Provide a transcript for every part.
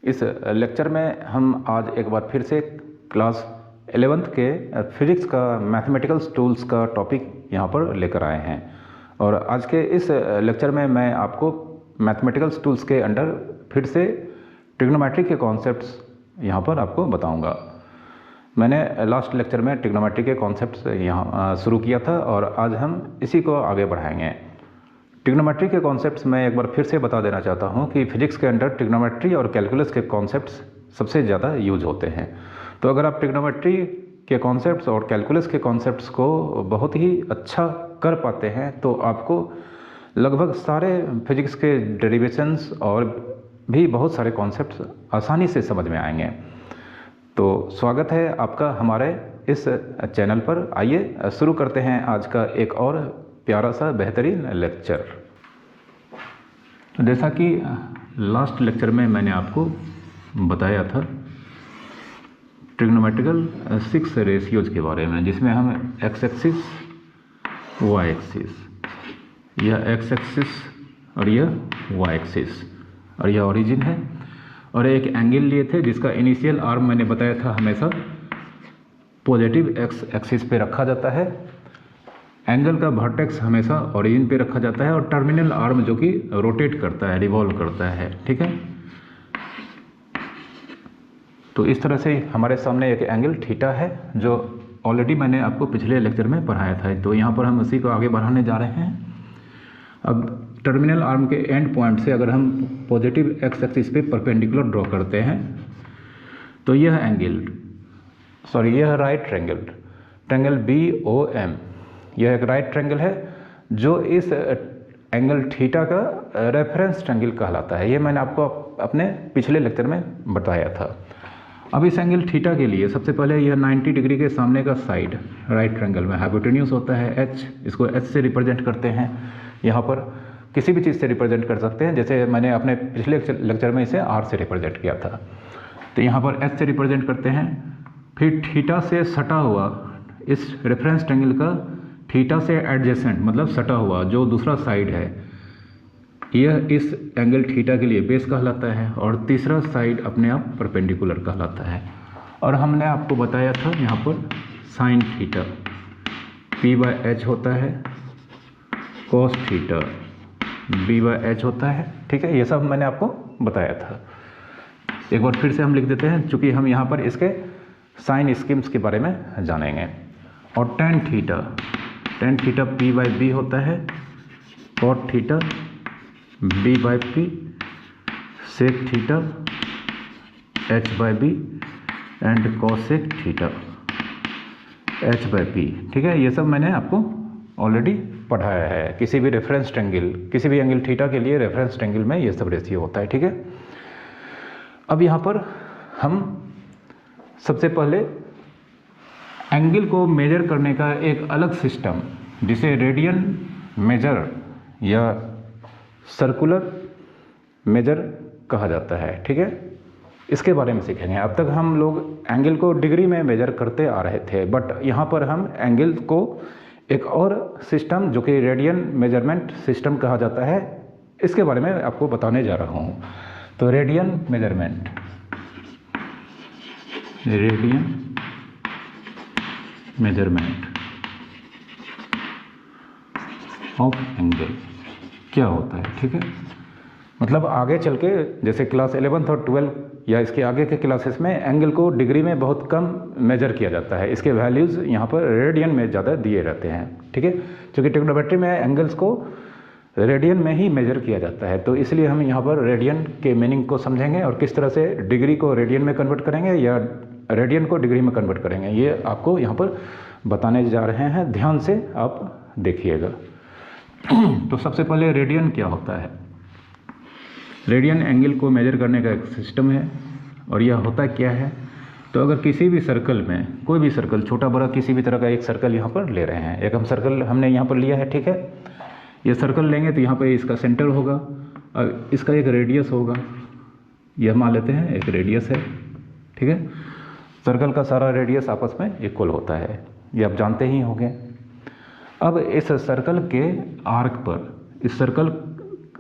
इस लेक्चर में हम आज एक बार फिर से क्लास 11th के फिजिक्स का मैथमेटिकल टूल्स का टॉपिक यहाँ पर लेकर आए हैं। और आज के इस लेक्चर में मैं आपको मैथमेटिकल टूल्स के अंडर फिर से ट्रिग्नोमेट्री के कॉन्सेप्ट्स यहाँ पर आपको बताऊँगा। मैंने लास्ट लेक्चर में ट्रिग्नोमेट्री के कॉन्सेप्ट्स यहाँ शुरू किया था और आज हम इसी को आगे बढ़ाएंगे। ट्रिग्नोमेट्री के कॉन्सेप्ट्स मैं एक बार फिर से बता देना चाहता हूँ कि फिजिक्स के अंडर ट्रिग्नोमेट्री और कैलकुलस के कॉन्सेप्ट्स सबसे ज़्यादा यूज होते हैं। तो अगर आप ट्रिग्नोमेट्री के कॉन्सेप्ट्स और कैलकुलस के कॉन्सेप्ट्स को बहुत ही अच्छा कर पाते हैं तो आपको लगभग सारे फिजिक्स के डेरिवेशंस और भी बहुत सारे कॉन्सेप्ट्स आसानी से समझ में आएंगे। तो स्वागत है आपका हमारे इस चैनल पर। आइए शुरू करते हैं आज का एक और प्यारा सा बेहतरीन लेक्चर। तो जैसा कि लास्ट लेक्चर में मैंने आपको बताया था ट्रिग्नोमेट्रिकल 6 रेशियोज के बारे में, जिसमें हम एक्स एक्सिस, वाई एक्सिस, यह एक्स एक्सिस और यह वाई एक्सिस और यह ओरिजिन है, और एक एंगल लिए थे जिसका इनिशियल आर्म मैंने बताया था हमेशा पॉजिटिव एक्स एक्सिस पे रखा जाता है। एंगल का वर्टेक्स हमेशा ओरिजिन पे रखा जाता है और टर्मिनल आर्म जो कि रोटेट करता है, रिवॉल्व करता है। ठीक है, तो इस तरह से हमारे सामने एक एंगल थीटा है जो ऑलरेडी मैंने आपको पिछले लेक्चर में पढ़ाया था। तो यहाँ पर हम उसी को आगे बढ़ाने जा रहे हैं। अब टर्मिनल आर्म के एंड पॉइंट से अगर हम पॉजिटिव एक्स एक्सिस पे परपेंडिकुलर ड्रॉ करते हैं तो यह यह राइट ट्रायंगल BOM, यह एक राइट ट्रायंगल है जो इस एंगल थीटा का रेफरेंस ट्रायंगल कहलाता है। ये मैंने आपको अपने पिछले लेक्चर में बताया था। अब इस एंगल थीटा के लिए सबसे पहले यह 90 डिग्री के सामने का साइड राइट ट्रायंगल में हाइपोटेन्यूज होता है H, इसको H से रिप्रेजेंट करते हैं। यहाँ पर किसी भी चीज़ से रिप्रेजेंट कर सकते हैं, जैसे मैंने अपने पिछले लेक्चर में इसे R से रिप्रेजेंट किया था। तो यहाँ पर H से रिप्रेजेंट करते हैं। फिर थीटा से सटा हुआ इस रेफरेंस ट्रायंगल का थीटा से एडजेसेंट मतलब सटा हुआ जो दूसरा साइड है, यह इस एंगल थीटा के लिए बेस कहलाता है और तीसरा साइड अपने आप परपेंडिकुलर कहलाता है। और हमने आपको बताया था यहाँ पर साइन थीटा P/H होता है, कॉस थीटा B/H होता है। ठीक है, ये सब मैंने आपको बताया था। एक बार फिर से हम लिख देते हैं, चूँकि हम यहाँ पर इसके साइन स्कीम्स के बारे में जानेंगे। और टेन थीटा P/B होता है, cot theta B/P, sec theta H/B and cosec theta H/P। ठीक है, ये सब मैंने आपको ऑलरेडी पढ़ाया है। किसी भी रेफरेंस ट्रायंगल, किसी भी एंगल थीटा के लिए रेफरेंस ट्रायंगल में ये सब रेशियो होता है। ठीक है, अब यहाँ पर हम सबसे पहले एंगल को मेजर करने का एक अलग सिस्टम जिसे रेडियन मेजर या सर्कुलर मेजर कहा जाता है। ठीक है, इसके बारे में सीखेंगे। अब तक हम लोग एंगल को डिग्री में मेजर करते आ रहे थे, बट यहाँ पर हम एंगल को एक और सिस्टम जो कि रेडियन मेजरमेंट सिस्टम कहा जाता है, इसके बारे में आपको बताने जा रहा हूँ। तो रेडियन मेजरमेंट ऑफ एंगल क्या होता है। ठीक है, मतलब आगे चल के जैसे क्लास 11th और 12 या इसके आगे के क्लासेस में एंगल को डिग्री में बहुत कम मेजर किया जाता है। इसके वैल्यूज़ यहाँ पर रेडियन में ज़्यादा दिए रहते हैं। ठीक है, क्योंकि ट्रिग्नोमेट्री में एंगल्स को रेडियन में ही मेजर किया जाता है, तो इसलिए हम यहाँ पर रेडियन के मीनिंग को समझेंगे और किस तरह से डिग्री को रेडियन में कन्वर्ट करेंगे या रेडियन को डिग्री में कन्वर्ट करेंगे, ये आपको यहाँ पर बताने जा रहे हैं। ध्यान से आप देखिएगा। तो सबसे पहले रेडियन क्या होता है। रेडियन एंगल को मेजर करने का एक सिस्टम है और यह होता क्या है। तो अगर किसी भी सर्कल में, कोई भी सर्कल, छोटा बड़ा किसी भी तरह का एक सर्कल यहाँ पर ले रहे हैं, एक हम सर्कल हमने यहाँ पर लिया है। ठीक है, ये सर्कल लेंगे तो यहाँ पर इसका सेंटर होगा और इसका एक रेडियस होगा, यह मान लेते हैं एक रेडियस है। ठीक है, सर्कल का सारा रेडियस आपस में इक्वल होता है, ये आप जानते ही होंगे। अब इस सर्कल के आर्क पर, इस सर्कल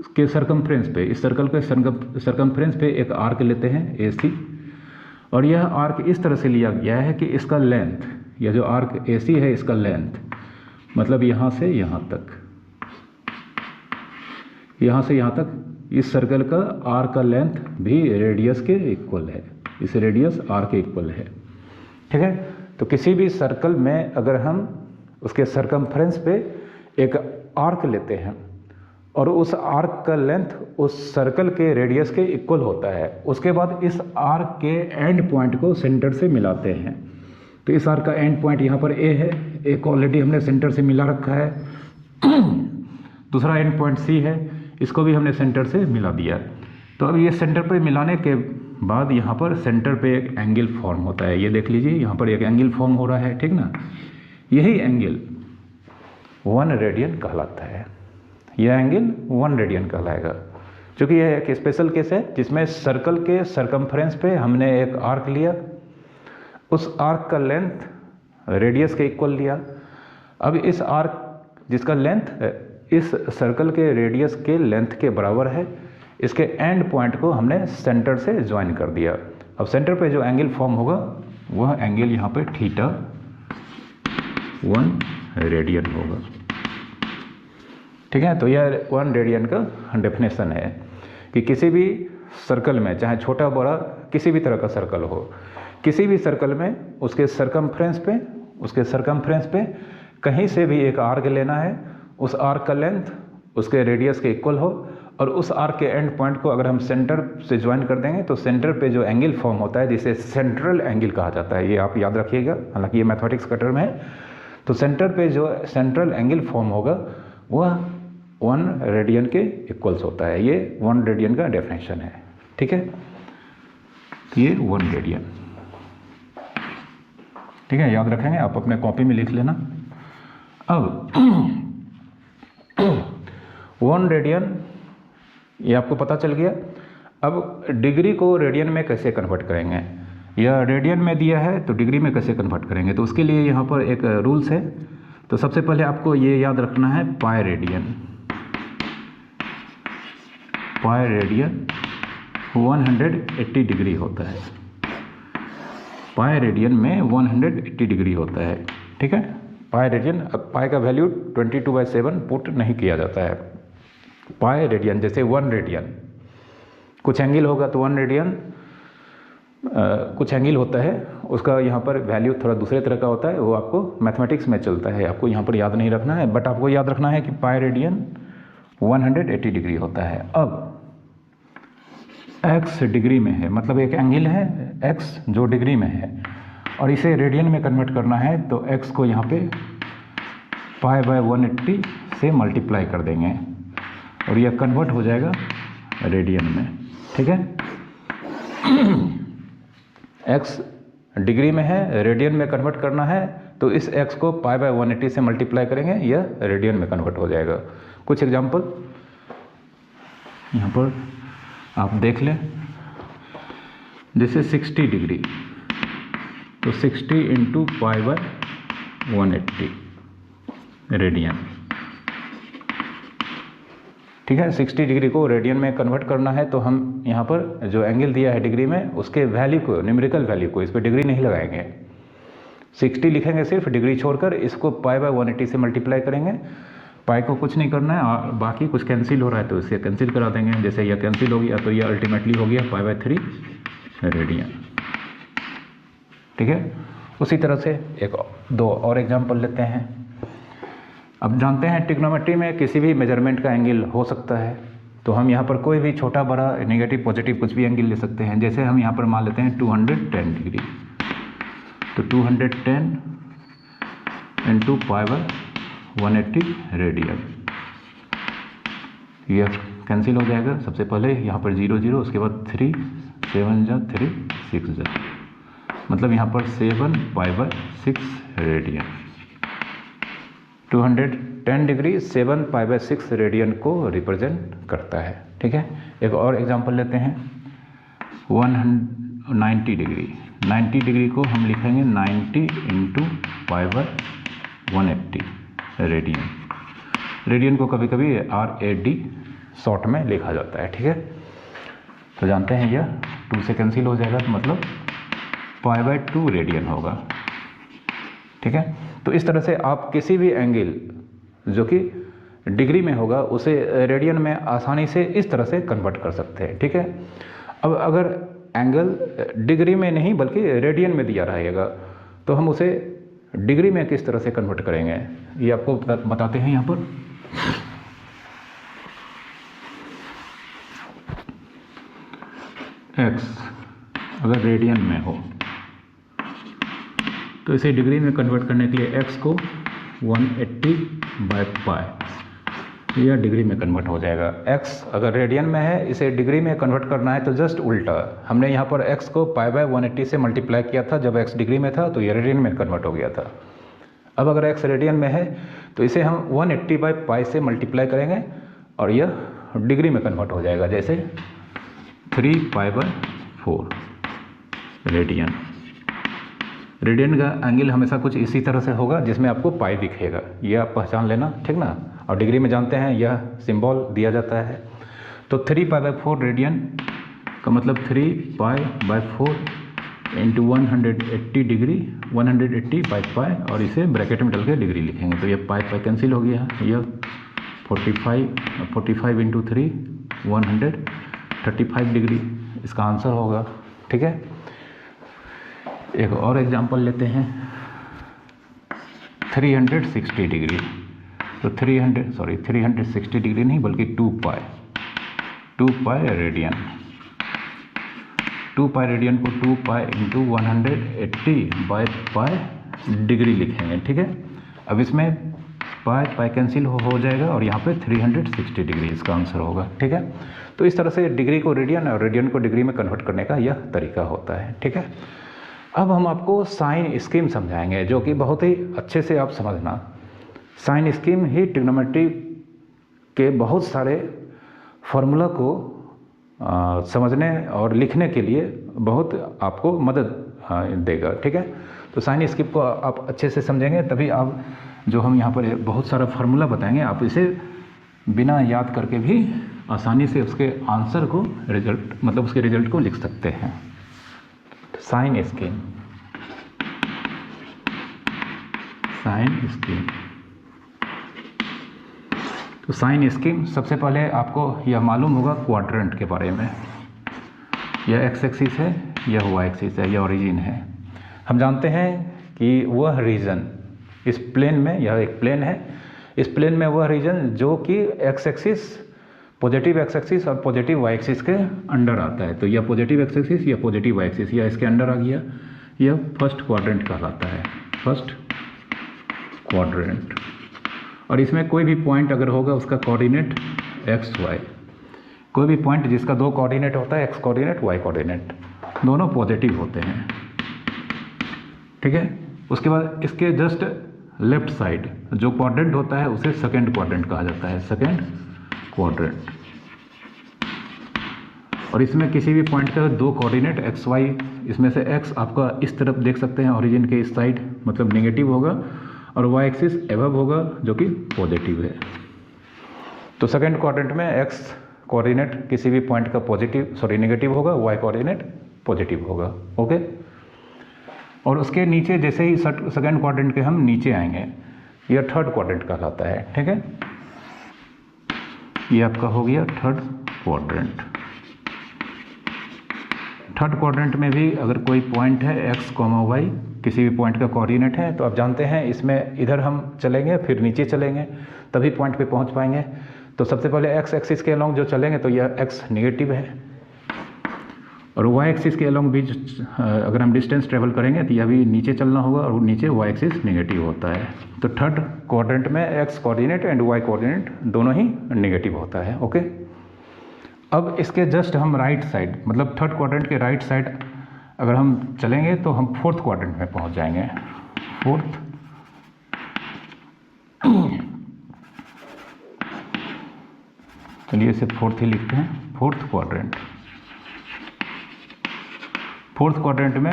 के सरकमफ्रेंस पे, इस सर्कल के सरकमफ्रेंस पे एक आर्क लेते हैं AC, और यह आर्क इस तरह से लिया गया है कि इसका लेंथ, यह जो आर्क AC है इसका लेंथ मतलब यहाँ से यहाँ तक, यहाँ से यहाँ तक इस सर्कल का आर का लेंथ भी रेडियस के इक्वल है, इस रेडियस आर के इक्वल है। ठीक है, तो किसी भी सर्कल में अगर हम उसके सरकमफ्रेंस पे एक आर्क लेते हैं और उस आर्क का लेंथ उस सर्कल के रेडियस के इक्वल होता है, उसके बाद इस आर्क के एंड पॉइंट को सेंटर से मिलाते हैं। तो इस आर्क का एंड पॉइंट यहाँ पर A है, A को ऑलरेडी हमने सेंटर से मिला रखा है। दूसरा एंड पॉइंट C है, इसको भी हमने सेंटर से मिला दिया। तो अब ये सेंटर पे मिलाने के बाद यहाँ पर सेंटर पे एक एंगल फॉर्म होता है, ये देख लीजिए यहाँ पर एक एंगल फॉर्म हो रहा है, ठीक ना। यही एंगल 1 रेडियन कहलाता है, यह एंगल 1 रेडियन कहलाएगा, क्योंकि यह एक स्पेशल केस है जिसमें सर्कल के सरकमफ्रेंस पे हमने एक आर्क लिया, उस आर्क का लेंथ रेडियस के इक्वल लिया। अब इस आर्क जिसका लेंथ इस सर्कल के रेडियस के लेंथ के बराबर है, इसके एंड पॉइंट को हमने सेंटर से ज्वाइन कर दिया। अब सेंटर पे जो एंगल फॉर्म होगा वह एंगल यहाँ पे थीटा 1 रेडियन होगा। ठीक है, तो यह 1 रेडियन का डेफिनेशन है कि किसी भी सर्कल में, चाहे छोटा बड़ा किसी भी तरह का सर्कल हो, किसी भी सर्कल में उसके सरकमफ्रेंस पे कहीं से भी एक आर्क लेना है, उस आर्क का लेंथ उसके रेडियस के इक्वल हो, और उस आर्क के एंड पॉइंट को अगर हम सेंटर से ज्वाइन कर देंगे तो सेंटर पे जो एंगल फॉर्म होता है जिसे सेंट्रल एंगल कहा जाता है, ये आप याद रखिएगा, हालांकि ये मैथमेटिक्स का टर्म है। तो सेंटर पे जो सेंट्रल एंगल फॉर्म होगा वह 1 रेडियन के इक्वल्स होता है। ये 1 रेडियन का डेफिनेशन है। ठीक है, ये 1 रेडियन, ठीक है, याद रखेंगे, आप अपने कॉपी में लिख लेना। अब 1 रेडियन ये आपको पता चल गया। अब डिग्री को रेडियन में कैसे कन्वर्ट करेंगे, यह रेडियन में दिया है तो डिग्री में कैसे कन्वर्ट करेंगे, तो उसके लिए यहाँ पर एक रूल्स है। तो सबसे पहले आपको ये याद रखना है, पाई रेडियन 180 डिग्री होता है, पाई रेडियन में 180 डिग्री होता है। ठीक है, पाई रेडियन, पाई का वैल्यू 22/7 पुट नहीं किया जाता है। पाई रेडियन जैसे 1 रेडियन, कुछ एंगल होगा तो 1 रेडियन कुछ एंगल होता है, उसका यहाँ पर वैल्यू थोड़ा दूसरे तरह का होता है, वो आपको मैथमेटिक्स में चलता है, आपको यहाँ पर याद नहीं रखना है, बट आपको याद रखना है कि पाई रेडियन 180 डिग्री होता है। अब x डिग्री में है, मतलब एक एंगल है x जो डिग्री में है, और इसे रेडियन में कन्वर्ट करना है तो x को यहाँ पे π/180 से मल्टीप्लाई कर देंगे और यह कन्वर्ट हो जाएगा रेडियन में। ठीक है, x डिग्री में है, रेडियन में कन्वर्ट करना है तो इस x को π/180 से मल्टीप्लाई करेंगे, यह रेडियन में कन्वर्ट हो जाएगा। कुछ एग्जांपल यहाँ पर आप देख लें, जैसे 60 डिग्री, तो 60 × π/180 रेडियन। ठीक है, 60 डिग्री को रेडियन में कन्वर्ट करना है तो हम यहाँ पर जो एंगल दिया है डिग्री में उसके वैल्यू को, न्यूमेरिकल वैल्यू को, इस पर डिग्री नहीं लगाएंगे, 60 लिखेंगे सिर्फ, डिग्री छोड़कर इसको π/180 से मल्टीप्लाई करेंगे। पाई को कुछ नहीं करना है और बाकी कुछ कैंसिल हो रहा है तो इसे कैंसिल करा देंगे, जैसे यह कैंसिल हो गया तो यह अल्टीमेटली हो गया π/3 रेडियन। ठीक है, उसी तरह से दो और एग्जांपल लेते हैं। अब जानते हैं ट्रिग्नोमेट्री में किसी भी मेजरमेंट का एंगल हो सकता है, तो हम यहाँ पर कोई भी छोटा बड़ा नेगेटिव पॉजिटिव कुछ भी एंगल ले सकते हैं। जैसे हम यहाँ पर मान लेते हैं 210 डिग्री, तो 210 × π/180 रेडियन, यह कैंसिल हो जाएगा। सबसे पहले यहाँ पर 0 0, उसके बाद 3 7 जा 3 6 जा, मतलब यहाँ पर 7 π/6 रेडियन। 210 डिग्री 7 π/6 रेडियन को रिप्रेजेंट करता है। ठीक है, एक और एग्जांपल लेते हैं, 190 डिग्री, 90 डिग्री को हम लिखेंगे 90 × π/180 रेडियन। रेडियन को कभी कभी RAD शॉर्ट में लिखा जाता है। ठीक है, तो जानते हैं यह 2 से कैंसिल हो जाएगा, तो मतलब π/2 रेडियन होगा। ठीक है, तो इस तरह से आप किसी भी एंगल जो कि डिग्री में होगा उसे रेडियन में आसानी से इस तरह से कन्वर्ट कर सकते हैं। ठीक है, अब अगर एंगल डिग्री में नहीं बल्कि रेडियन में दिया रहेगा तो हम उसे डिग्री में किस तरह से कन्वर्ट करेंगे ये आपको बताते हैं यहाँ पर। x अगर रेडियन में हो तो इसे डिग्री में कन्वर्ट करने के लिए x को 180/π यह डिग्री में कन्वर्ट हो जाएगा। x अगर रेडियन में है, इसे डिग्री में कन्वर्ट करना है तो जस्ट उल्टा, हमने यहाँ पर x को π/180 से मल्टीप्लाई किया था जब x डिग्री में था, तो ये रेडियन में कन्वर्ट हो गया था। अब अगर x रेडियन में है तो इसे हम 180/π से मल्टीप्लाई करेंगे और यह डिग्री में कन्वर्ट हो जाएगा, जैसे 3π/4 रेडियन। रेडियन का एंगल हमेशा कुछ इसी तरह से होगा जिसमें आपको पाई दिखेगा, ये आप पहचान लेना, ठीक ना। और डिग्री में जानते हैं यह सिंबल दिया जाता है। तो 3π/4 रेडियन का मतलब 3π/4 इंटू 180 डिग्री 180/π और इसे ब्रैकेट में डाल के डिग्री लिखेंगे तो यह पाई कैंसिल हो गया। यह 45 इंटू 3 135 डिग्री इसका आंसर होगा। ठीक है, एक और एग्जांपल लेते हैं 360 डिग्री। तो 360 डिग्री नहीं बल्कि 2π रेडियन। 2π रेडियन को 2π इंटू 180/π डिग्री लिखेंगे। ठीक है, अब इसमें पाई कैंसिल हो जाएगा और यहाँ पे 360 डिग्री इसका आंसर होगा। ठीक है, तो इस तरह से डिग्री को रेडियन और रेडियन को डिग्री में कन्वर्ट करने का यह तरीका होता है। ठीक है, अब हम आपको साइन स्कीम समझाएंगे जो कि बहुत ही अच्छे से आप समझना। साइन स्कीम ही ट्रिग्नोमेट्री के बहुत सारे फार्मूला को समझने और लिखने के लिए बहुत आपको मदद देगा। ठीक है, तो साइन स्कीम को आप अच्छे से समझेंगे तभी आप जो हम यहाँ पर बहुत सारा फार्मूला बताएंगे आप इसे बिना याद करके भी आसानी से उसके आंसर को उसके रिजल्ट को लिख सकते हैं। साइन स्कीम तो साइन स्कीम सबसे पहले आपको यह मालूम होगा क्वाड्रेंट के बारे में। यह एक्स एक्सिस है, यह वाई एक्सिस है, यह ओरिजिन है। हम जानते हैं कि वह रीजन इस प्लेन में, यह एक प्लेन है, इस प्लेन में वह रीजन जो कि x axis positive x axis और पॉजिटिव वाई एक्सिस के अंडर आता है। तो यह पॉजिटिव एक्स एक्सिस या पॉजिटिव वाई एक्सिस या इसके अंडर आ गया, यह फर्स्ट क्वाड्रेंट कहलाता है, फर्स्ट क्वाड्रेंट। और इसमें कोई भी पॉइंट अगर होगा उसका कोऑर्डिनेट एक्स वाई, कोई भी पॉइंट जिसका दो कोऑर्डिनेट होता है, एक्स कोऑर्डिनेट वाई कोऑर्डिनेट, दोनों पॉजिटिव होते हैं। ठीक है, उसके बाद इसके जस्ट लेफ्ट साइड जो क्वाड्रेंट होता है उसे सेकेंड क्वाड्रेंट कहा जाता है, सेकेंड क्वाड्रेंट। और इसमें किसी भी पॉइंट का दो कोऑर्डिनेट एक्स वाई, इसमें से एक्स आपका इस तरफ देख सकते हैं ओरिजिन के इस साइड मतलब नेगेटिव होगा और वाई एक्सिस एबव होगा जो कि पॉजिटिव है। तो सेकेंड क्वाड्रेंट में एक्स कोऑर्डिनेट किसी भी पॉइंट का नेगेटिव होगा, वाई कोऑर्डिनेट पॉजिटिव होगा। ओके, और उसके नीचे जैसे ही सेकेंड क्वाड्रेंट के हम नीचे आएंगे यह थर्ड क्वाड्रेंट कहलाता है। ठीक है, ये आपका हो गया थर्ड क्वाड्रेंट। थर्ड क्वाड्रेंट में भी अगर कोई पॉइंट है एक्स कॉमा वाई किसी भी पॉइंट का कोऑर्डिनेट है तो आप जानते हैं इसमें इधर हम चलेंगे फिर नीचे चलेंगे तभी पॉइंट पे पहुंच पाएंगे। तो सबसे पहले एक्स एक्सिस के अलोंग जो चलेंगे तो यह एक्स नेगेटिव है और वाई एक्सिस के अलोंग भी अगर हम डिस्टेंस ट्रेवल करेंगे तो यह भी नीचे चलना होगा और नीचे वाई एक्सिस नेगेटिव होता है। तो थर्ड क्वाड्रेंट में x coordinate and y coordinate दोनों ही नेगेटिव होता है। ओके, अब इसके जस्ट हम राइट साइड मतलब थर्ड क्वाड्रेंट के राइट साइड अगर हम चलेंगे तो हम फोर्थ क्वाड्रेंट में पहुंच जाएंगे। फोर्थ, चलिए इसे फोर्थ ही लिखते हैं, फोर्थ क्वाड्रेंट। फोर्थ क्वाड्रेंट में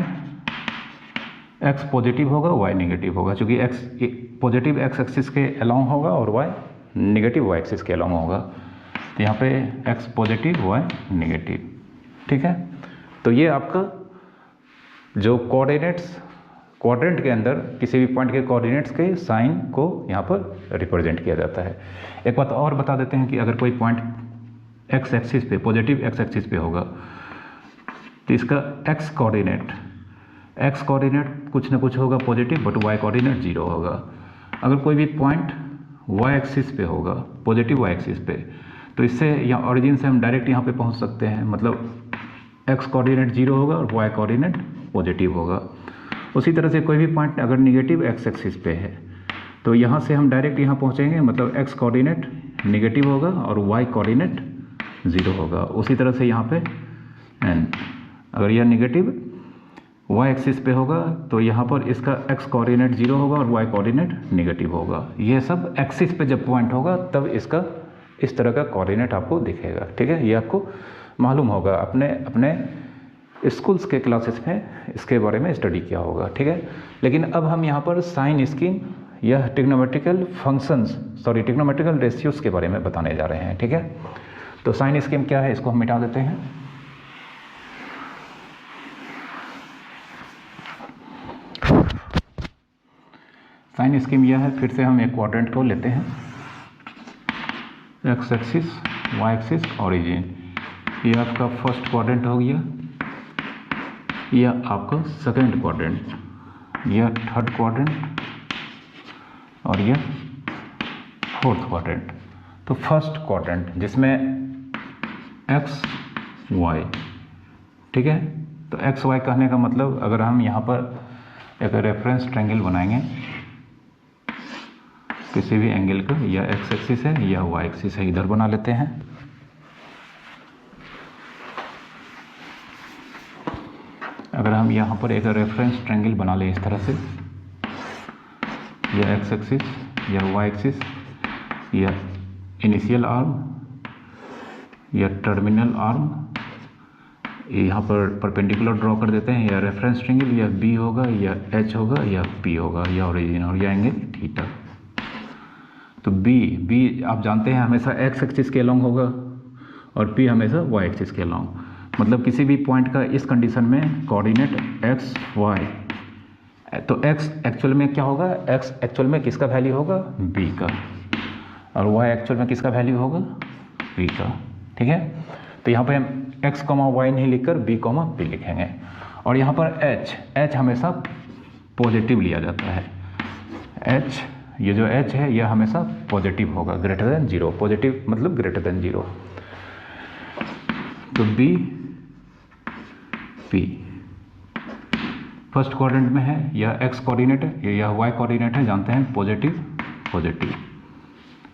एक्स पॉजिटिव होगा, वाई नेगेटिव होगा, क्योंकि एक्स पॉजिटिव एक्स एक्सिस के अलोंग होगा और वाई नेगेटिव वाई एक्सिस के अलोंग होगा। तो यहाँ पे x पॉजिटिव y नेगेटिव, ठीक है। तो ये आपका जो कोऑर्डिनेट्स क्वाड्रेंट के अंदर किसी भी पॉइंट के कोऑर्डिनेट्स के साइन को यहाँ पर रिप्रेजेंट किया जाता है। एक बात और बता देते हैं कि अगर कोई पॉइंट x एक्सिस पे पॉजिटिव x एक्सिस पे होगा तो इसका x कोऑर्डिनेट कुछ ना कुछ होगा पॉजिटिव, बट y कोऑर्डिनेट 0 होगा। अगर कोई भी पॉइंट y एक्सिस पे होगा पॉजिटिव y एक्सिस पे, तो इससे या ओरिजिन से हम डायरेक्ट यहाँ पे पहुँच सकते हैं, मतलब x कोऑर्डिनेट 0 होगा और y कोऑर्डिनेट पॉजिटिव होगा। उसी तरह से कोई भी पॉइंट अगर निगेटिव x एक्सिस पे है तो यहाँ से हम डायरेक्ट यहाँ पहुँचेंगे, मतलब x कोऑर्डिनेट निगेटिव होगा और y कोऑर्डिनेट 0 होगा। उसी तरह से यहाँ पे एंड अगर यह निगेटिव y एक्सिस पे होगा तो यहाँ पर इसका x कोऑर्डिनेट 0 होगा और y कोऑर्डिनेट निगेटिव होगा। ये सब एक्सिस पे जब पॉइंट होगा तब इसका इस तरह का कोऑर्डिनेट आपको दिखेगा, ठीक है। ये आपको मालूम होगा, अपने स्कूल्स के क्लासेस में इसके बारे में स्टडी किया होगा, ठीक है। लेकिन अब हम यहाँ पर साइन स्कीम या ट्रिग्नोमेट्रिकल फंक्शंस ट्रिग्नोमेट्रिकल रेशियोज के बारे में बताने जा रहे हैं, ठीक है। तो साइन स्कीम क्या है, इसको हम मिटा देते हैं। साइन स्कीम यह है, फिर से हम एक क्वाड्रेंट को लेते हैं, x axis y axis origin, ये आपका फर्स्ट क्वाड्रेंट हो गया, यह आपका सेकंड क्वाड्रेंट, यह थर्ड क्वाड्रेंट और यह फोर्थ क्वाड्रेंट। तो फर्स्ट क्वाड्रेंट जिसमें x y, ठीक है। तो x y कहने का मतलब अगर हम यहाँ पर एक रेफरेंस ट्रायंगल बनाएंगे किसी भी एंगल का, या x एक्सिस है या y एक्सिस है, इधर बना लेते हैं। अगर हम यहाँ पर एक रेफरेंस ट्रायंगल बना लें इस तरह से, या x एक्सिस या y एक्सिस या इनिशियल आर्म या टर्मिनल आर्म, यहाँ पर परपेंडिकुलर ड्रॉ कर देते हैं, या रेफरेंस ट्रायंगल या b होगा या h होगा या p होगा या ओरिजिन और या एंगल थीटा। तो b आप जानते हैं हमेशा x एक्सिस के अलॉन्ग होगा और p हमेशा y एक्सिस के अलॉन्ग, मतलब किसी भी पॉइंट का इस कंडीशन में कोऑर्डिनेट x y, तो x एक्चुअल में क्या होगा, x एक्चुअल में किसका वैल्यू होगा, b का, और y एक्चुअल में किसका वैल्यू होगा, p का, ठीक है। तो यहाँ पे हम x, y नहीं लिखकर b, p लिखेंगे। और यहाँ पर h हमेशा पॉजिटिव लिया जाता है, h, ये जो h है यह हमेशा पॉजिटिव होगा, ग्रेटर देन 0, पॉजिटिव मतलब ग्रेटर देन 0। तो b p फर्स्ट क्वाड्रेंट में है, यह x कोऑर्डिनेट है या y कोऑर्डिनेट है, जानते हैं पॉजिटिव,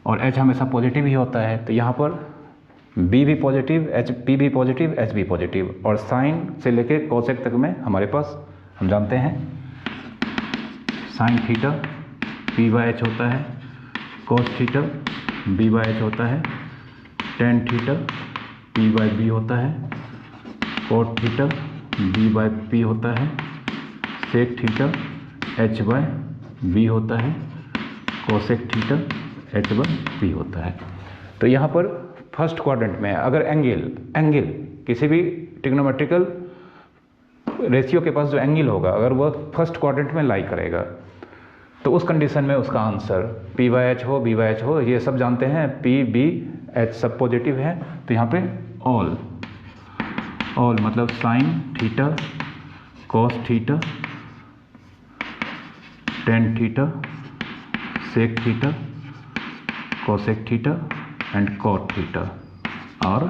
और h हमेशा पॉजिटिव ही होता है। तो यहाँ पर b भी पॉजिटिव, p भी पॉजिटिव, h भी पॉजिटिव, और साइन से लेके कोसेक तक में हमारे पास हम जानते हैं साइन थीटा p/h होता है, कोस थीटा b/h होता है, टेन थीटा p/b होता है, कोट थीटा b/p होता है, सेक थीटा h/b होता है, कोसेक थीटा h/p होता है। तो यहाँ पर फर्स्ट क्वाड्रेंट में अगर एंगल किसी भी ट्रिग्नोमेट्रिकल रेशियो के पास जो एंगल होगा अगर वह फर्स्ट क्वाड्रेंट में लाई करेगा तो उस कंडीशन में उसका आंसर p/h हो, b/h हो, ये सब जानते हैं, p, b, h सब पॉजिटिव है। तो यहाँ पे ऑल मतलब sine theta, cos theta, tan theta, sec theta, cosec theta and cot theta और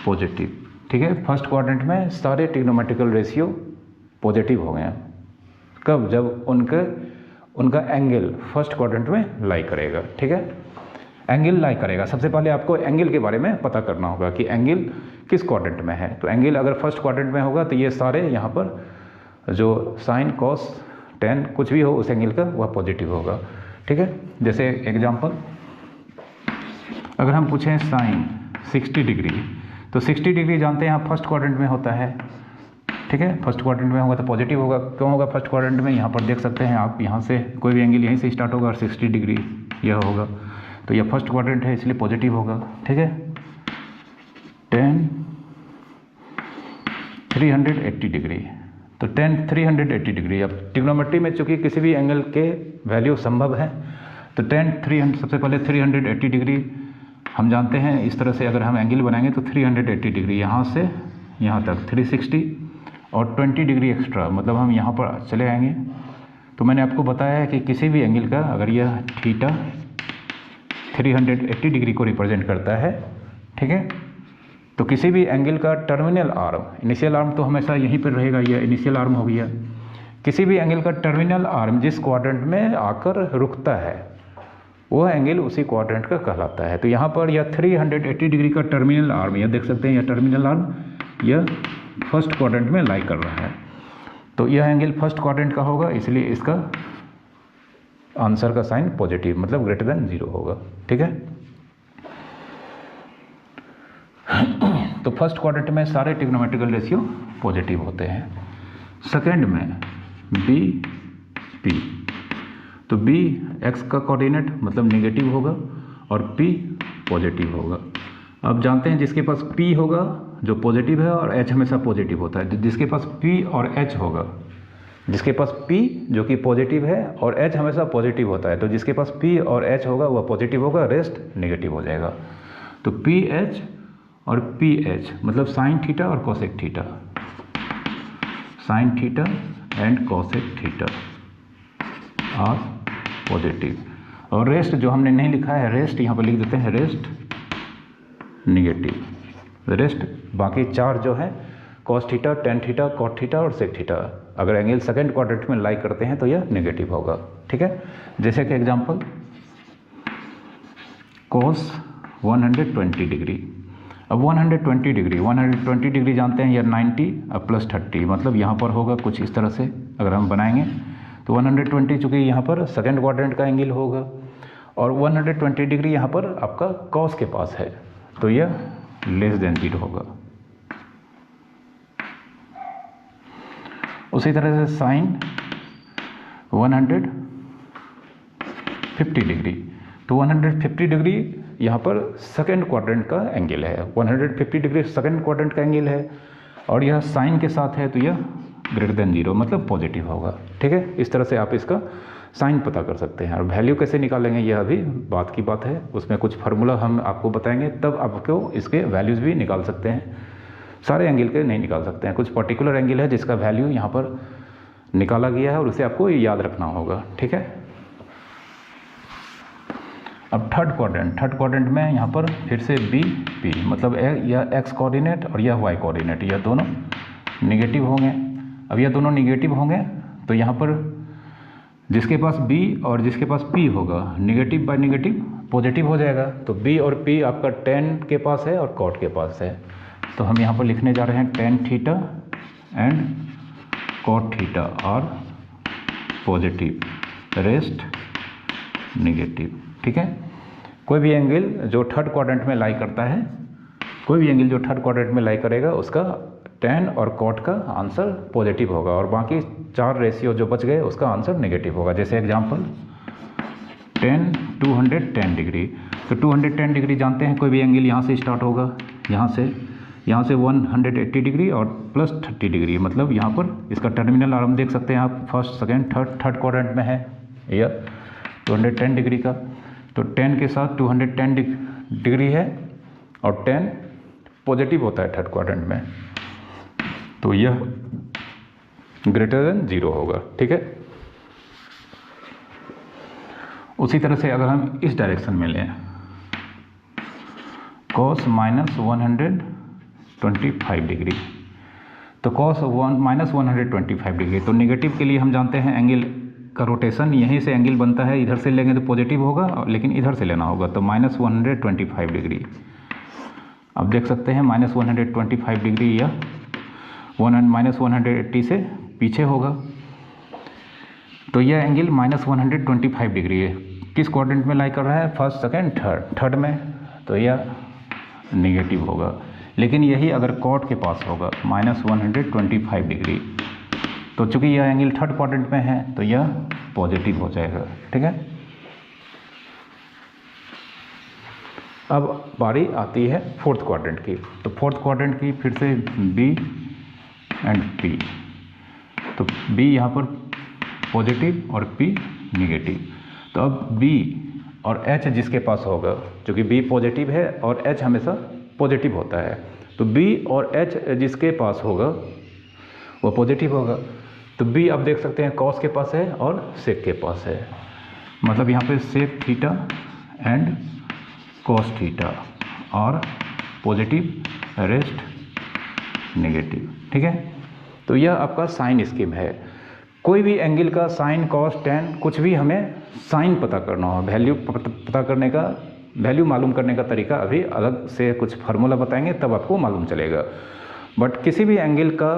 पॉजिटिव, ठीक है। फर्स्ट क्वाड्रेंट में सारे ट्रिग्नोमेट्रिकल रेशियो पॉजिटिव हो गए हैं। कब, जब उनका एंगल फर्स्ट क्वाड्रेंट में लाई करेगा, ठीक है। एंगल लाई करेगा, सबसे पहले आपको एंगल के बारे में पता करना होगा कि एंगल किस क्वाड्रेंट में है। तो एंगल अगर फर्स्ट क्वाड्रेंट में होगा तो ये सारे यहाँ पर जो साइन, कॉस, टेन कुछ भी हो उस एंगल का वह पॉजिटिव होगा, ठीक है। जैसे एग्जांपल अगर हम पूछें साइन 60 डिग्री, तो 60 डिग्री जानते हैं यहाँ फर्स्ट क्वाड्रेंट में होता है, ठीक है। फर्स्ट क्वाड्रेंट में होगा तो पॉजिटिव होगा। क्यों होगा फर्स्ट क्वाड्रेंट में, यहाँ पर देख सकते हैं आप, यहाँ से कोई भी एंगल यहीं से स्टार्ट होगा और 60 डिग्री यह होगा। तो यह फर्स्ट क्वाड्रेंट है इसलिए पॉजिटिव होगा, ठीक है। tan 380 डिग्री, तो tan 380 डिग्री। अब ट्रिग्नोमेट्री में चूंकि किसी भी एंगल के वैल्यू संभव है, तो tan 300 सबसे पहले 380 डिग्री हम जानते हैं। इस तरह से अगर हम एंगल बनाएंगे तो 380 डिग्री यहाँ से यहाँ तक 360 और 20 डिग्री एक्स्ट्रा, मतलब हम यहाँ पर चले आएंगे। तो मैंने आपको बताया है कि किसी भी एंगल का अगर यह थीटा 380 डिग्री को रिप्रेजेंट करता है, ठीक है, तो किसी भी एंगल का टर्मिनल आर्म, इनिशियल आर्म तो हमेशा यहीं पर रहेगा, यह इनिशियल आर्म हो गया। किसी भी एंगल का टर्मिनल आर्म जिस क्वाड्रेंट में आकर रुकता है वह एंगल उसी क्वाड्रेंट का कहलाता है। तो यहाँ पर यह 380 डिग्री का टर्मिनल आर्म, यह देख सकते हैं, यह टर्मिनल आर्म यह फर्स्ट क्वाड्रेंट में लाई कर रहा है। तो यह एंगल फर्स्ट क्वाड्रेंट का होगा, इसलिए इसका आंसर का साइन पॉजिटिव मतलब ग्रेटर देन 0 होगा, ठीक है। तो फर्स्ट क्वाड्रेंट में सारे ट्रिग्नोमेट्रिकल रेशियो पॉजिटिव होते हैं। सेकंड में बी पी, तो बी एक्स का कोऑर्डिनेट मतलब नेगेटिव होगा और पी पॉजिटिव होगा। अब जानते हैं जिसके पास पी होगा जो पॉजिटिव है और एच हमेशा पॉजिटिव होता है। जिसके पास पी और एच होगा, जिसके पास पी जो कि पॉजिटिव है और एच हमेशा पॉजिटिव होता है, तो जिसके पास पी और एच होगा वह पॉजिटिव होगा, रेस्ट नेगेटिव हो जाएगा। तो पी एच और पी एच मतलब साइन थीटा और cosec theta, sine theta and cosec theta are positive. और रेस्ट जो हमने नहीं लिखा है, रेस्ट यहाँ पर लिख देते हैं, रेस्ट नेगेटिव। रेस्ट बाकी चार जो है cos theta, tan theta, cot theta और सेक थीटा, अगर एंगल सेकंड क्वाड्रेंट में लाई करते हैं तो यह नेगेटिव होगा, ठीक है। जैसे कि एग्जांपल कॉस 120 डिग्री। अब 120 डिग्री जानते हैं, यह 90 अब प्लस 30 मतलब यहाँ पर होगा कुछ इस तरह से। अगर हम बनाएंगे तो 120 चूँकि यहाँ पर सेकंड क्वाड्रेंट का एंगल होगा और 120 डिग्री यहाँ पर आपका कॉस के पास है, तो यह लेस देन 0 होगा। उसी तरह से साइन 150 डिग्री, तो 150 डिग्री यहाँ पर सेकंड क्वाड्रेंट का एंगल है, 150 डिग्री सेकंड क्वाड्रेंट का एंगल है और यह साइन के साथ है, तो यह ग्रेटर देन 0 मतलब पॉजिटिव होगा, ठीक है। इस तरह से आप इसका साइन पता कर सकते हैं। और वैल्यू कैसे निकालेंगे यह अभी बात की बात है, उसमें कुछ फार्मूला हम आपको बताएंगे, तब आपको इसके वैल्यूज़ भी निकाल सकते हैं। सारे एंगल के नहीं निकाल सकते हैं, कुछ पर्टिकुलर एंगल है जिसका वैल्यू यहाँ पर निकाला गया है और उसे आपको याद रखना होगा, ठीक है। अब थर्ड क्वाड्रेंट में यहाँ पर फिर से बी पी मतलब यह एक्स कोऑर्डिनेट और यह वाई कोऑर्डिनेट, यह दोनों निगेटिव होंगे। अब यह दोनों निगेटिव होंगे तो यहाँ पर जिसके पास b और जिसके पास p होगा, निगेटिव बाय निगेटिव पॉजिटिव हो जाएगा। तो b और p आपका tan के पास है और cot के पास है, तो हम यहाँ पर लिखने जा रहे हैं tan theta and cot theta और पॉजिटिव, रेस्ट निगेटिव, ठीक है। कोई भी एंगल जो थर्ड क्वाड्रेंट में लाई करता है, कोई भी एंगल जो थर्ड क्वाड्रेंट में लाई करेगा उसका tan और cot का आंसर पॉजिटिव होगा और बाकी चार रेशियो जो बच गए उसका आंसर नेगेटिव होगा। जैसे एग्जांपल tan 210 डिग्री, तो 210 डिग्री जानते हैं कोई भी एंगल यहाँ से स्टार्ट होगा, यहाँ से 180 डिग्री और प्लस 30 डिग्री, मतलब यहाँ पर इसका टर्मिनल आर्म देख सकते हैं आप, फर्स्ट सेकेंड थर्ड क्वाड्रेंट में है यह 210 डिग्री का। तो 10 के साथ 210 डिग्री है और 10 पॉजिटिव होता है थर्ड क्वाड्रेंट में, तो यह ग्रेटर देन 0 होगा, ठीक है। उसी तरह से अगर हम इस डायरेक्शन में लें cos -125 डिग्री, तो cos -125 डिग्री, तो नेगेटिव के लिए हम जानते हैं एंगल का रोटेशन यहीं से एंगल बनता है, इधर से लेंगे तो पॉजिटिव होगा लेकिन इधर से लेना होगा, तो -125 डिग्री। अब देख सकते हैं -125 डिग्री या -180 से पीछे होगा, तो यह एंगल -125 डिग्री है। किस क्वाड्रेंट में लाई कर रहा है, फर्स्ट सेकेंड थर्ड में, तो यह नेगेटिव होगा। लेकिन यही अगर कॉट के पास होगा -125 डिग्री, तो चूंकि यह एंगल थर्ड क्वाड्रेंट में है तो यह पॉजिटिव हो जाएगा, ठीक है। अब बारी आती है फोर्थ क्वाड्रेंट की। तो फोर्थ क्वाड्रेंट की फिर से बी एंड पी। तो बी यहाँ पर पॉजिटिव और पी नेगेटिव। तो अब बी और एच जिसके पास होगा, क्योंकि बी पॉजिटिव है और एच हमेशा पॉजिटिव होता है, तो बी और एच जिसके पास होगा वो पॉजिटिव होगा। तो बी आप देख सकते हैं कॉस के पास है और सेक के पास है, मतलब यहाँ पे sec theta and cos theta और पॉजिटिव रेस्ट नेगेटिव। ठीक है, तो यह आपका साइन स्कीम है। कोई भी एंगल का साइन कॉस टेन कुछ भी हमें साइन पता करना हो, वैल्यू पता करने का, वैल्यू मालूम करने का तरीका अभी अलग से कुछ फार्मूला बताएंगे तब आपको मालूम चलेगा। बट किसी भी एंगल का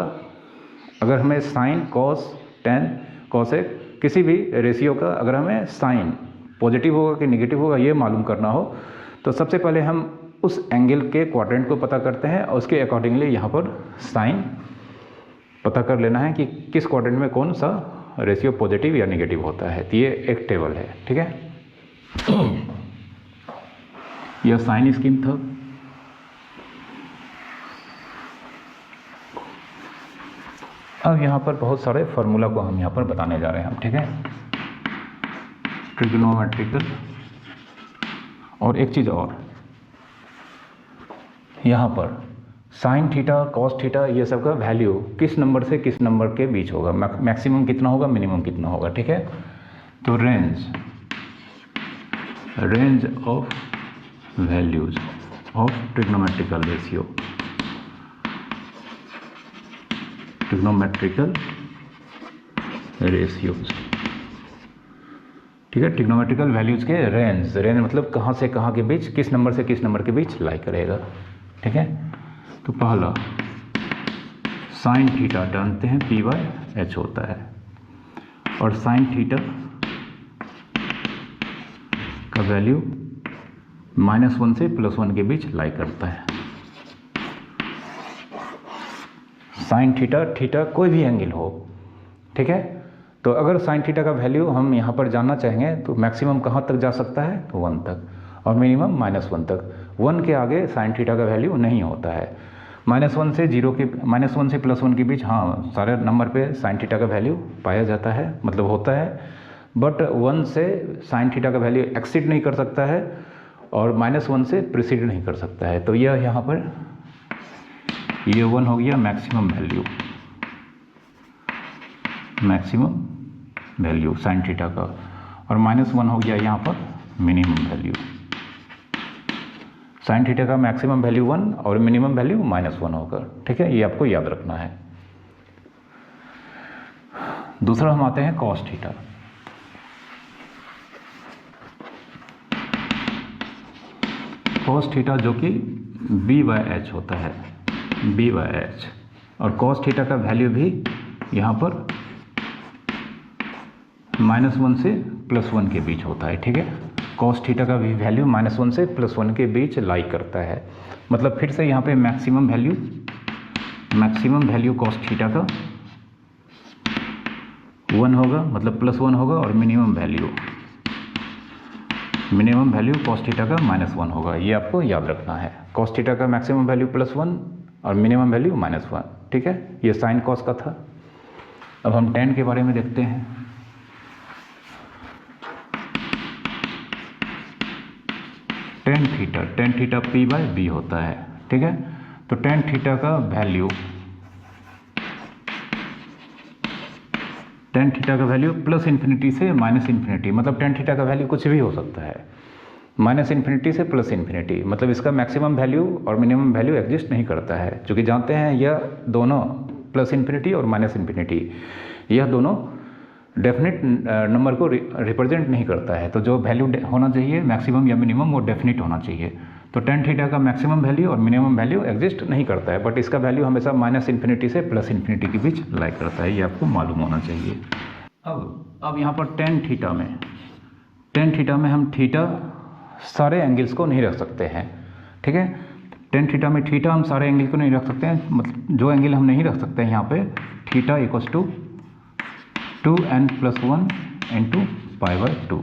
अगर हमें साइन कॉस टेन कॉसेक किसी भी रेशियो का अगर हमें साइन पॉजिटिव होगा कि नेगेटिव होगा ये मालूम करना हो, तो सबसे पहले हम उस एंगल के क्वाड्रेंट को पता करते हैं और उसके अकॉर्डिंगली यहाँ पर साइन पता कर लेना है कि किस क्वाड्रेंट में कौन सा रेशियो पॉजिटिव या नेगेटिव होता है। तो ये एक टेबल है। ठीक है, यह साइन स्कीम था। अब यहाँ पर बहुत सारे फार्मूला को हम यहाँ पर बताने जा रहे हैं हम। ठीक है, ट्रिग्नोमेट्रिकल। और एक चीज़ और, यहाँ पर साइन थीटा कॉस थीटा ये सब का वैल्यू किस नंबर से किस नंबर के बीच होगा, मैक्सिमम कितना होगा, मिनिमम कितना होगा। ठीक है, तो range of values of trigonometrical ratio, trigonometrical ratios. ठीक है, ट्रिग्नोमेट्रिकल वैल्यूज के रेंज मतलब कहाँ से कहाँ के बीच, किस नंबर से किस नंबर के बीच लाई करेगा। ठीक है, तो पहला साइन थीटा जानते हैं पी बाय एच होता है, और साइन थीटा का वैल्यू -1 से +1 के बीच लाई करता है। साइन थीटा कोई भी एंगल हो। ठीक है, तो अगर साइन थीटा का वैल्यू हम यहाँ पर जानना चाहेंगे तो मैक्सिमम कहाँ तक जा सकता है, तो 1 तक, और मिनिमम -1 तक। 1 के आगे साइन थीटा का वैल्यू नहीं होता है। -1 से +1 के बीच हाँ सारे नंबर पे साइन थीटा का वैल्यू पाया जाता है, मतलब होता है, बट 1 से साइन थीटा का वैल्यू एक्सीड नहीं कर सकता है और -1 से प्रीसीड नहीं कर सकता है। तो यह यहाँ पर ये 1 हो गया मैक्सिमम वैल्यू साइन थीटा का, और -1 हो गया यहाँ पर मिनिमम वैल्यू। साइन थीटा का मैक्सिमम वैल्यू 1 और मिनिमम वैल्यू -1 होगा। ठीक है, ये आपको याद रखना है। दूसरा हम आते हैं कॉस थीटा। कॉस थीटा जो कि b/h होता है, b/h, और कॉस थीटा का वैल्यू भी यहाँ पर -1 से +1 के बीच होता है। ठीक है, कॉस थीटा का भी वैल्यू -1 से +1 के बीच लाई करता है। मतलब फिर से यहाँ पे मैक्सिमम वैल्यू कॉस थीटा का 1 होगा, मतलब +1 होगा, और मिनिमम वैल्यू कॉस थीटा का -1 होगा। ये आपको याद रखना है। कॉस थीटा का मैक्सिमम वैल्यू +1 और मिनिमम वैल्यू -1। ठीक है, ये साइन कॉस का था। अब हम टेन के बारे में देखते हैं। टेन थीटा p/b होता है। ठीक है, तो टेन थीटा का वैल्यू +∞ से -∞, मतलब टेन थीटा का वैल्यू कुछ भी हो सकता है, -∞ से +∞, मतलब इसका मैक्सिमम वैल्यू और मिनिमम वैल्यू एग्जिस्ट नहीं करता है। क्योंकि जानते हैं यह दोनों +∞ और -∞, यह दोनों डेफिनेट नंबर को रिप्रेजेंट नहीं करता है। तो जो वैल्यू होना चाहिए मैक्सिमम या मिनिमम वो डेफिनेट होना चाहिए। तो टेन थीटा का मैक्सिमम वैल्यू और मिनिमम वैल्यू एग्जिस्ट नहीं करता है, बट इसका वैल्यू हमेशा -∞ से +∞ के बीच लाई करता है। ये आपको मालूम होना चाहिए। अब यहाँ पर टेन थीटा में हम थीटा सारे एंगल्स को नहीं रख सकते हैं। ठीक है, टेन थीटा में थीटा हम सारे एंगल को नहीं रख सकते हैं, मतलब जो एंगल हम नहीं रख सकते हैं यहाँ पे थीटा = 2n+1 × π/2।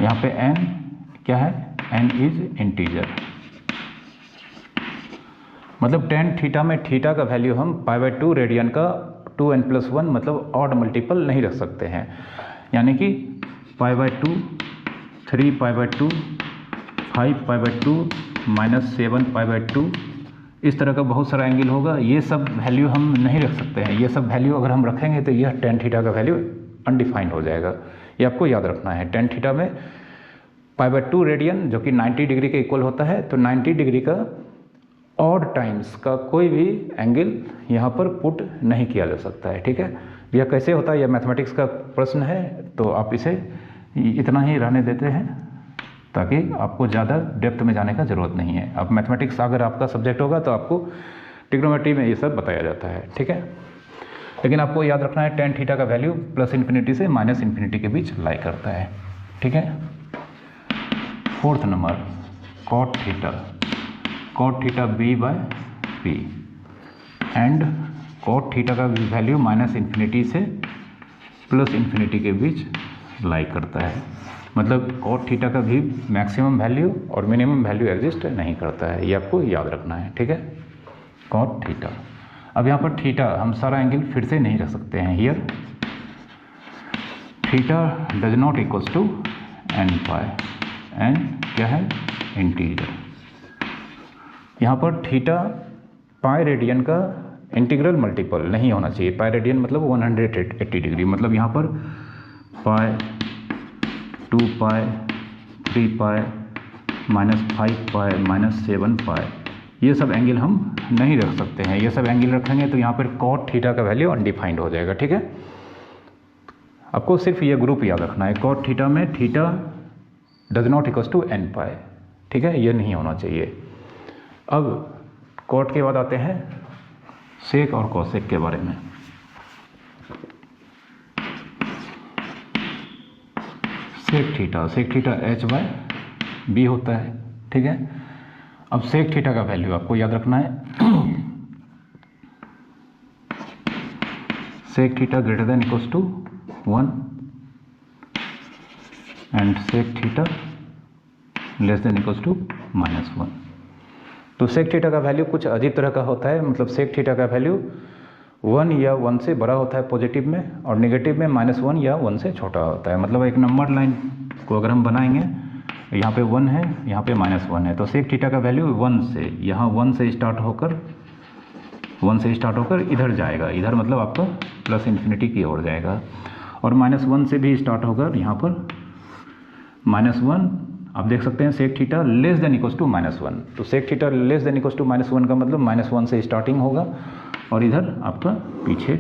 यहाँ पे n क्या है, n इज इंटीजर। मतलब tan थीटा में थीटा का वैल्यू हम π/2 रेडियन का 2n+1 मतलब ऑड मल्टीपल नहीं रख सकते हैं, यानी कि π/2, 3π/2, 5π/2 -7π/2 इस तरह का बहुत सारा एंगल होगा। ये सब वैल्यू हम नहीं रख सकते हैं। ये सब वैल्यू अगर हम रखेंगे तो यह tan थीटा का वैल्यू अनडिफाइंड हो जाएगा। ये आपको याद रखना है। tan थीटा में π/2 रेडियन जो कि 90 डिग्री के इक्वल होता है, तो 90 डिग्री का ऑड टाइम्स का कोई भी एंगल यहाँ पर पुट नहीं किया जा सकता है। ठीक है, यह कैसे होता है, यह मैथमेटिक्स का प्रश्न है, तो आप इसे इतना ही रहने देते हैं ताकि आपको ज़्यादा डेप्थ में जाने का ज़रूरत नहीं है। अब मैथमेटिक्स अगर आपका सब्जेक्ट होगा तो आपको ट्रिग्नोमेट्री में ये सब बताया जाता है। ठीक है, लेकिन आपको याद रखना है tan थीटा का वैल्यू +∞ से -∞ के बीच लाई करता है। ठीक है, 4th number cot theta b/p and cot theta का वैल्यू -∞ से +∞ के बीच लाई करता है। मतलब cot थीटा का भी मैक्सिमम वैल्यू और मिनिमम वैल्यू एग्जिस्ट नहीं करता है, ये आपको याद रखना है। ठीक है, cot थीटा। अब यहाँ पर थीटा हम सारा एंगल फिर से नहीं रख सकते हैं। Here theta does not equals to n⁻, n क्या है, इंटीजर। यहाँ पर थीटा पाई रेडियन का इंटीग्रल मल्टीपल नहीं होना चाहिए। पाई रेडियन मतलब 180 डिग्री, मतलब यहाँ पर पाई, 2π, 3π, -5π, -7π ये सब एंगल हम नहीं रख सकते हैं। ये सब एंगल रखेंगे तो यहाँ पर cot थीटा का वैल्यू अनडिफाइंड हो जाएगा। ठीक है, आपको सिर्फ ये ग्रुप याद रखना है। cot थीटा में theta does not equals to n⁻। ठीक है, ये नहीं होना चाहिए। अब cot के बाद आते हैं सेक और कोसेक के बारे में। सेक थीटा h/b होता है। ठीक है, अब सेक थीटा का वैल्यू आपको याद रखना है। Sec theta greater than equals to 1 and sec theta less than equals to -1। तो सेक थीटा का वैल्यू कुछ अजीब तरह का होता है। मतलब सेक थीटा का वैल्यू 1 या 1 से बड़ा होता है पॉजिटिव में, और नेगेटिव में -1 या 1 से छोटा होता है। मतलब एक नंबर लाइन को अगर हम बनाएंगे, यहाँ पे 1 है, यहाँ पे -1 है, तो सेक थीटा का वैल्यू 1 से, यहाँ 1 से स्टार्ट होकर इधर जाएगा। इधर मतलब आपका +∞ की ओर जाएगा। और -1 से भी स्टार्ट होकर यहाँ पर -1, आप देख सकते हैं sec theta less than equals to -1। तो sec theta less than equals to -1 का मतलब -1 से स्टार्टिंग होगा और इधर आपका पीछे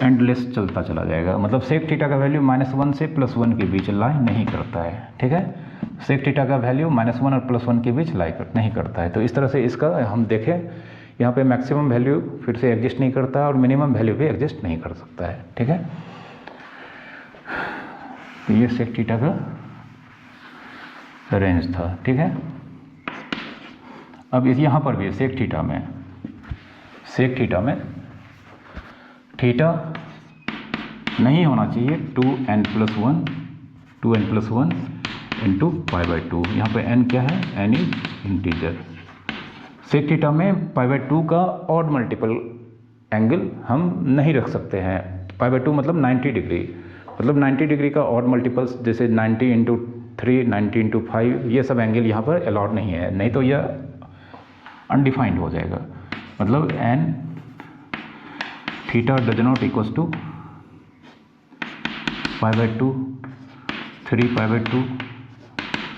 एंडलेस चलता चला जाएगा। मतलब सेक थीटा का वैल्यू -1 से +1 के बीच लाई नहीं करता है। ठीक है, सेक थीटा का वैल्यू -1 और +1 के बीच लाई नहीं करता है। तो इस तरह से इसका हम देखें, यहाँ पे मैक्सिमम वैल्यू फिर से एग्जिस्ट नहीं करता और मिनिमम वैल्यू भी एग्जिस्ट नहीं कर सकता है। ठीक है, तो ये सेक थीटा का रेंज था। ठीक है, अब इस यहाँ पर भी सेक थीटा में थीटा नहीं होना चाहिए 2n+1 इंटू π/2। यहाँ पे n क्या है, n is integer. Sec theta में π/2 का ऑड मल्टीपल एंगल हम नहीं रख सकते हैं। π/2 मतलब 90 डिग्री, मतलब 90 डिग्री का ऑड मल्टीपल्स जैसे 90 × 3, 90 × 5 ये सब एंगल यहाँ पर अलाउड नहीं है, नहीं तो यह अनडिफाइंड हो जाएगा। मतलब n theta does not equals to π/2, 3π/2,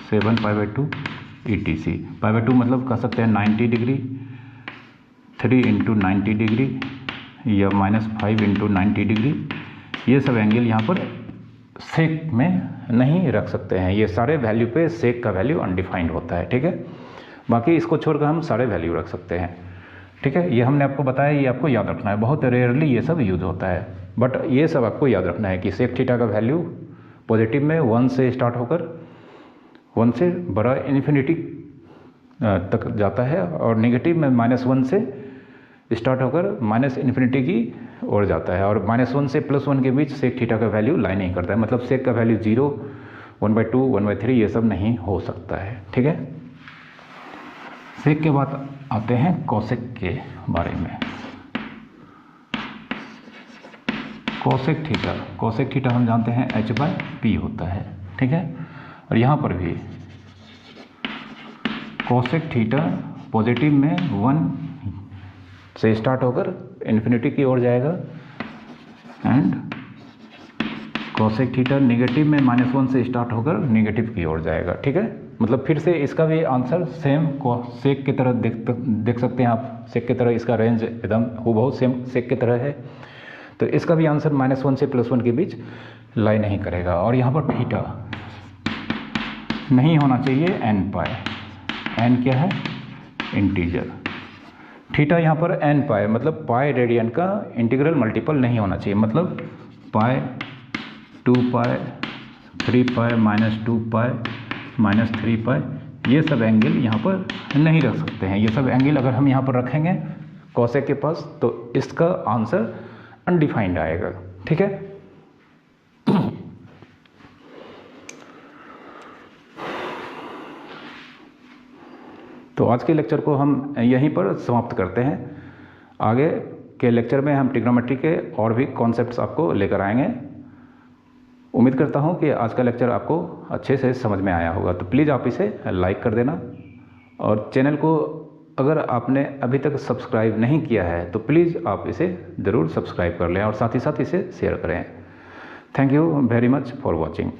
7π/2 etc। π/2 मतलब कह सकते हैं 90 डिग्री, 3 × 90 डिग्री या -5 × 90 डिग्री। ये सब एंगल यहाँ पर सेक में नहीं रख सकते हैं। ये सारे वैल्यू पे सेक का वैल्यू अनडिफाइंड होता है। ठीक है, बाकी इसको छोड़कर हम सारे वैल्यू रख सकते हैं। ठीक है, ये हमने आपको बताया, ये आपको याद रखना है। बहुत रेयरली ये सब यूज होता है, बट ये सब आपको याद रखना है कि सेक थीटा का वैल्यू पॉजिटिव में 1 से स्टार्ट होकर 1 से बड़ा इन्फिनिटी तक जाता है, और नेगेटिव में -1 से स्टार्ट होकर -∞ की ओर जाता है, और -1 से +1 के बीच सेक थीटा का वैल्यू लाई नहीं करता है। मतलब सेक का वैल्यू 0, 1/2 1/3 ये सब नहीं हो सकता है, ठीक है। सेक के बाद आते हैं कोसेक के बारे में। कोसेक थीटा हम जानते हैं h/p होता है, ठीक है। और यहाँ पर भी कोसेक थीटा पॉजिटिव में 1 से स्टार्ट होकर इन्फिनिटी की ओर जाएगा एंड कोसेक थीटा नेगेटिव में -1 से स्टार्ट होकर नेगेटिव की ओर जाएगा, ठीक है। मतलब फिर से इसका भी आंसर सेम सेक की तरह देख सकते हैं आप। सेक की तरह इसका रेंज एकदम हूबहू सेम सेक की तरह है। तो इसका भी आंसर -1 से +1 के बीच लाई नहीं करेगा। और यहाँ पर थीटा नहीं होना चाहिए n π। n क्या है? इंटीजर। थीटा यहाँ पर n π मतलब पाई रेडियन का इंटीग्रल मल्टीपल नहीं होना चाहिए। मतलब पाई 2 π 3 π -2 π -3 π ये सब एंगल यहाँ पर नहीं रख सकते हैं। ये सब एंगल अगर हम यहाँ पर रखेंगे कोसेक के पास तो इसका आंसर अनडिफाइंड आएगा, ठीक है। तो आज के लेक्चर को हम यहीं पर समाप्त करते हैं। आगे के लेक्चर में हम ट्रिग्नोमेट्री के और भी कॉन्सेप्ट्स आपको लेकर आएंगे। उम्मीद करता हूँ कि आज का लेक्चर आपको अच्छे से समझ में आया होगा। तो प्लीज़ आप इसे लाइक कर देना और चैनल को अगर आपने अभी तक सब्सक्राइब नहीं किया है तो प्लीज़ आप इसे ज़रूर सब्सक्राइब कर लें और साथ ही साथ इसे शेयर करें। Thank you very much for watching.